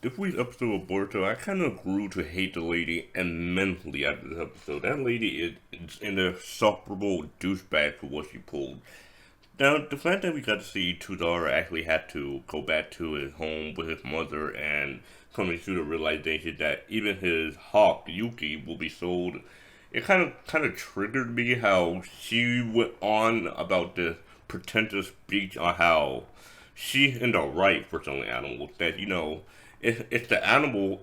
this week's episode of Boruto, I kind of grew to hate the lady immensely after this episode. That lady is an insufferable douchebag for what she pulled. Now, the fact that we got to see Tsuzura actually had to go back to his home with his mother and coming to the realization that even his hawk, Yuki, will be sold, it kind of triggered me how she went on about this pretentious speech on how she's in the right for selling animals. That it's the animals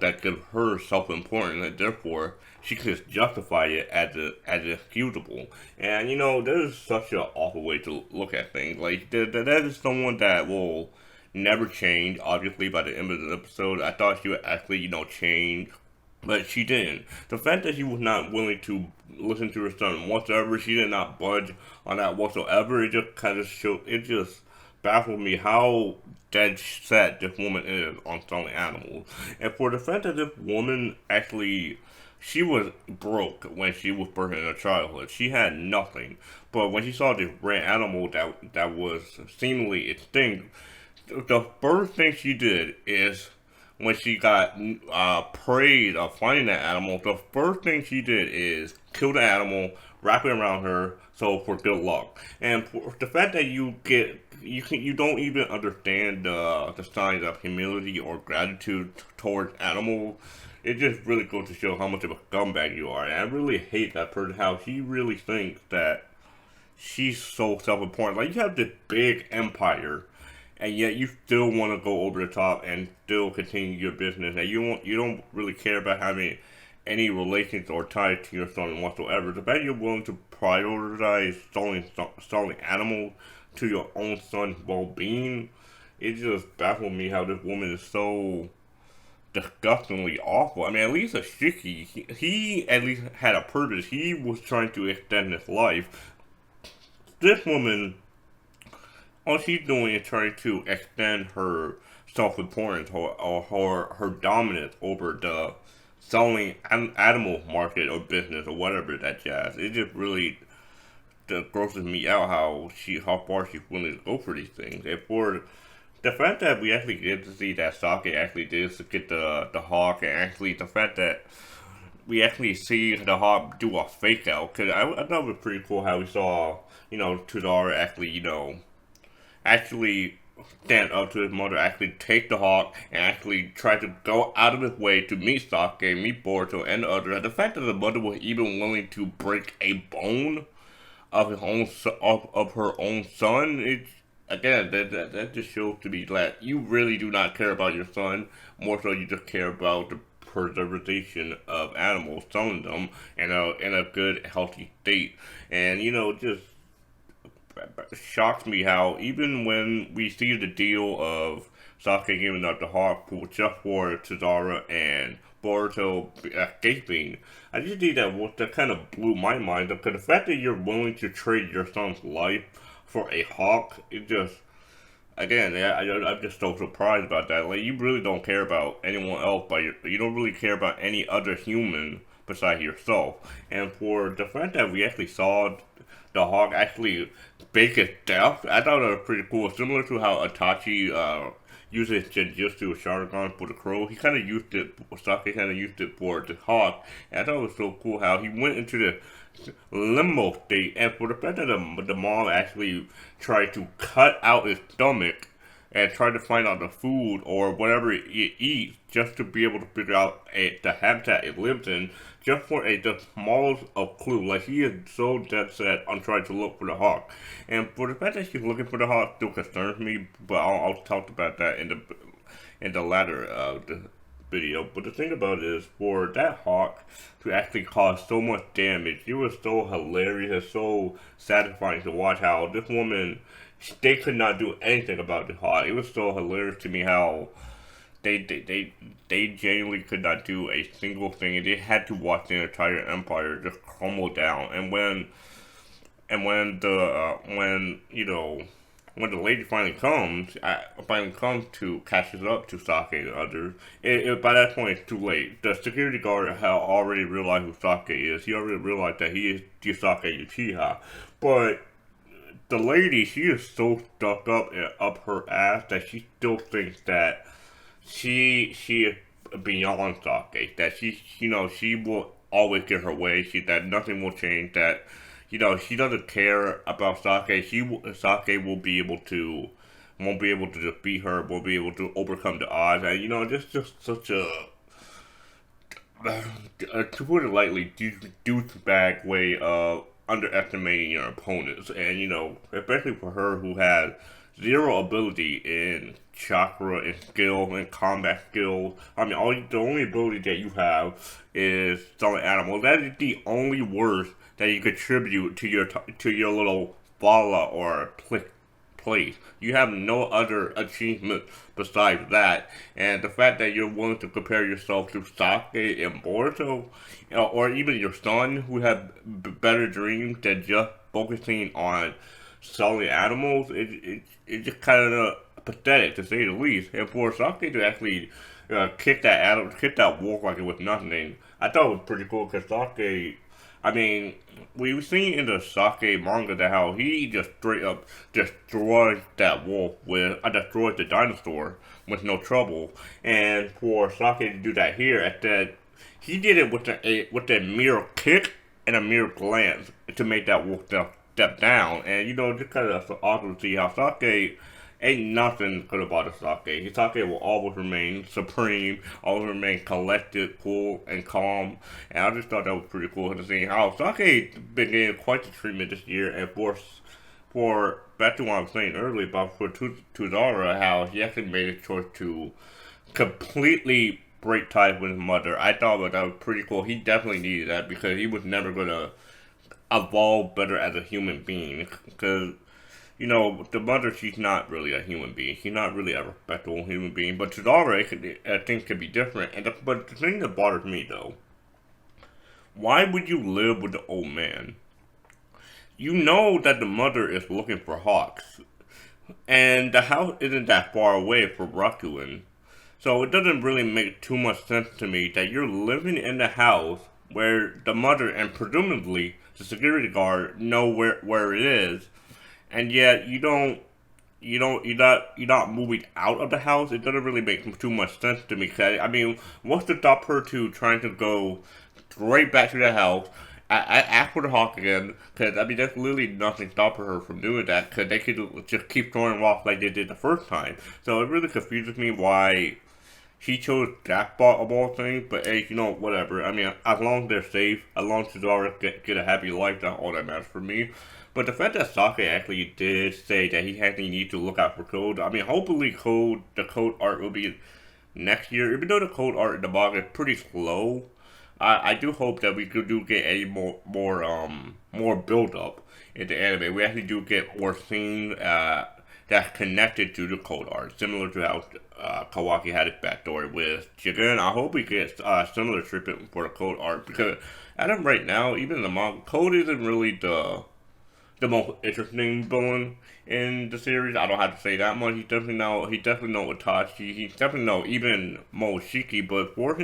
that give her self importance, and therefore she can just justify it as excusable. And that is such an awful way to look at things. Like that is someone that will never change. Obviously, by the end of the episode, I thought she would actually change, but she didn't. The fact that she was not willing to listen to her son whatsoever, she did not budge on that whatsoever. It just kind of showed. It just baffled me how dead set this woman is on selling animals. And for the fact that this woman actually, she was broke when she was birthing in her childhood. She had nothing. But when she saw this rare animal that was seemingly extinct, the first thing she did is when she got praised of finding that animal, the first thing she did is kill the animal, wrap it around her, so for good luck. And for the fact that you don't even understand the signs of humility or gratitude towards animals, it just really goes to show how much of a scumbag you are. And I really hate that person, how she really thinks that she's so self-important. Like, you have this big empire, and yet you still want to go over the top and still continue your business, and you don't really care about having any relations or ties to your son whatsoever. The fact you're willing to prioritize selling animals to your own son's well-being, it just baffles me how this woman is so disgustingly awful. I mean, at least Ashiki, he at least had a purpose. He was trying to extend his life. This woman, all she's doing is trying to extend her self-importance or her dominance over the selling animal market or business or whatever that jazz. It just really grosses me out how far she's willing to go for these things. And for the fact that we actually get to see that Sasuke actually did to get the hawk, and actually the fact that we actually see the hawk do a fake out, because I thought it was pretty cool how we saw Tsuzura actually actually stand up to his mother, actually take the hawk, and actually try to go out of his way to meet Sasuke, meet Boruto, and others. And the fact that the mother was even willing to break a bone of of her own son, it again that just shows to me that you really do not care about your son. More so, you just care about the preservation of animals, selling them in a good, healthy state. And just shocks me how even when we see the deal of Sasuke giving up the heart just for Tsuzura and Boruto escaping, I just think that kind of blew my mind up, because the fact that you're willing to trade your son's life for a hawk, it just, again, I'm just so surprised about that. Like, you really don't care about anyone else, but you don't really care about any other human besides yourself. And for the fact that we actually saw the hawk actually fake his death, I thought it was pretty cool. Similar to how Itachi uses Genjutsu Sharingan for the crow, he kind of used it, Sasuke kind of used it for the hawk. And I thought it was so cool how he went into the limbo state, and for the fact that the mom actually tried to cut out his stomach and try to find out the food or whatever it eats just to be able to figure out the habitat it lives in, just for the smallest of clue. Like, he is so dead set on trying to look for the hawk. And for the fact that she's looking for the hawk still concerns me, but I'll talk about that in the latter of the video. But the thing about it is, for that hawk to actually cause so much damage, it was so hilarious and so satisfying to watch how this woman, they could not do anything about the hawk. It was so hilarious to me how they genuinely could not do a single thing, and they had to watch the entire empire just crumble down. When the lady finally comes to catches up to Sake and others, by that point it's too late. The security guard had already realized who Sake is. He already realized that he is Sake UCHIHA. But the lady, she is so stuck up her ass that she still thinks that she is beyond Sasuke. That she will always get her way. That nothing will change. That she doesn't care about Sasuke. Sasuke will be able to won't be able to defeat her. Won't be able to overcome the odds. And just such a to put it lightly, douchebag way of underestimating your opponents, and especially for her who has zero ability in chakra and skill and combat skills. I mean, the only ability that you have is selling animals. That is the only worst that you contribute to your little falla or place. You have no other achievement besides that, and the fact that you're willing to compare yourself to Sasuke and Boruto, or even your son, who have better dreams than just focusing on selling animals, it's just kind of pathetic to say the least. And for Sasuke to actually kick that wolf like it was nothing, I thought it was pretty cool because Sasuke, I mean, we've seen in the Sasuke manga that how he just straight up destroyed that wolf destroyed the dinosaur with no trouble. And for Sasuke to do that here, he did it with a mere kick and a mere glance to make that wolf step down. And just kind of awesome to see how Sasuke ain't nothing good about Sasuke. Sasuke will always remain supreme, always remain collected, cool, and calm. And I just thought that was pretty cool to see how Sasuke been getting quite the treatment this year. And for back to what I was saying earlier about for Tsuzura, how he actually made a choice to completely break ties with his mother. I thought that was pretty cool. He definitely needed that because he was never gonna evolve better as a human being. Because the mother, she's not really a human being. She's not really a respectable human being. But Chidara, things could be different. But the thing that bothers me, though, why would you live with the old man? You know that the mother is looking for hawks. And the house isn't that far away from Rakuen. So it doesn't really make too much sense to me that you're living in the house where the mother and presumably the security guard know where it is, and yet you're not moving out of the house. It doesn't really make too much sense to me. Cause, I mean, what's to stop her to trying to go straight back to the house? I ask for the hawk again, because I mean, there's literally nothing stopping her from doing that, because they could just keep throwing off like they did the first time. So it really confuses me why he chose jackpot of all things, but hey, whatever. I mean, as long as they're safe, as long as Cesaro get a happy life, that's all that matters for me. But the fact that Sasuke actually did say that he actually needs to look out for code, I mean, hopefully the code art will be next year. Even though the code art in the manga is pretty slow, I do hope that we do get a more build up in the anime. We actually do get more scenes that's connected to the code art, similar to how Kawaki had his backstory with Jigen. I hope we get similar treatment for the code art because as of right now, even in the manga, Code isn't really the most interesting villain in the series. I don't have to say that much. He definitely know Itachi. He definitely know even Momoshiki. But for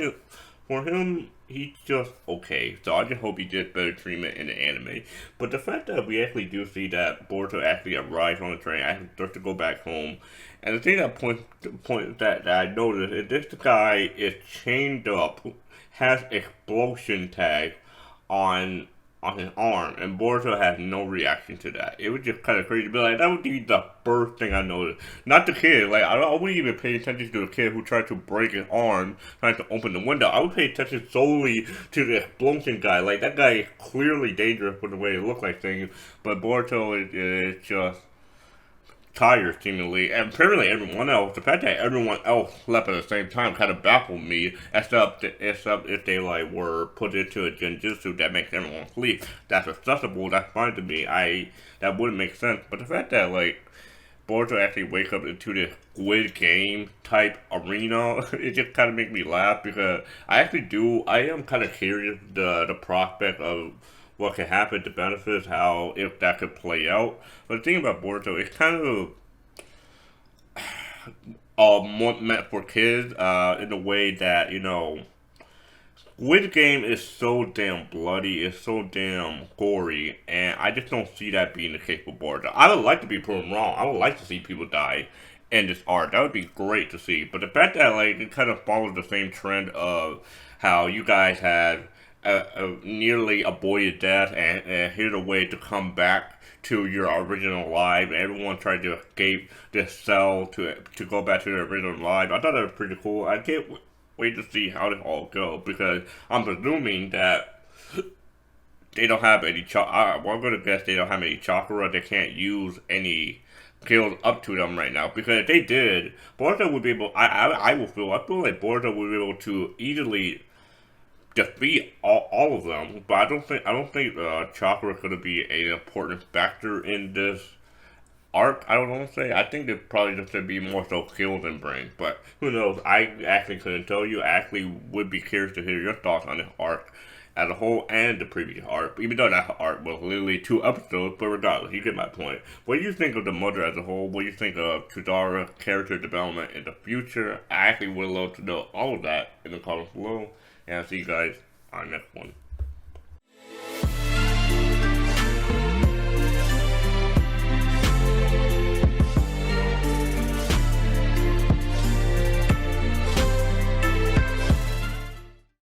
him, he's just okay. So I just hope he gets better treatment in the anime. But the fact that we actually do see that Boruto actually arrives on the train, actually starts to go back home, and the thing that point that I noticed is this guy is chained up, has explosion tag on his arm, and Boruto has no reaction to that. It was just kind of crazy, but like that would be the first thing I noticed. Not the kid. Like I wouldn't even pay attention to the kid who tried to break his arm trying to open the window. I would pay attention solely to the explosion guy. Like that guy is clearly dangerous with the way it looked like things, but Boruto is just tired seemingly, and apparently everyone else. The fact that everyone else slept at the same time kind of baffled me. Except if they like were put into a genjutsu that makes everyone sleep. That's accessible. That's fine to me. That wouldn't make sense. But the fact that like Boruto actually wake up into this Squid Game type arena, it just kind of makes me laugh because I am kind of curious the prospect of what could happen to benefits, how if that could play out. But the thing about Boruto, it's kind of more meant for kids in the way that Squid Game is so damn bloody, it's so damn gory, and I just don't see that being the case with Boruto. I would like to be proven wrong. I would like to see people die in this arc. That would be great to see. But the fact that like it kind of follows the same trend of how you guys had nearly avoided death and here's a way to come back to your original life. Everyone tried to escape this cell to go back to their original life. I thought that was pretty cool. I can't wait to see how this all go because I'm presuming that they don't have any well, I'm gonna guess they don't have any chakra. They can't use any skills up to them right now because if they did, Boruto would be able. I feel like Boruto would be able to easily defeat all of them. But I don't think chakra is gonna be an important factor in this arc. I don't want to say. I think it's probably just gonna be more so skills and brain. But who knows? I actually couldn't tell you. I actually would be curious to hear your thoughts on this arc as a whole and the previous arc, even though that arc was literally 2 episodes, but regardless, you get my point. What do you think of the mother as a whole? What do you think of Tsuzura's character development in the future? I actually would love to know all of that in the comments below, and I'll see you guys on the next one.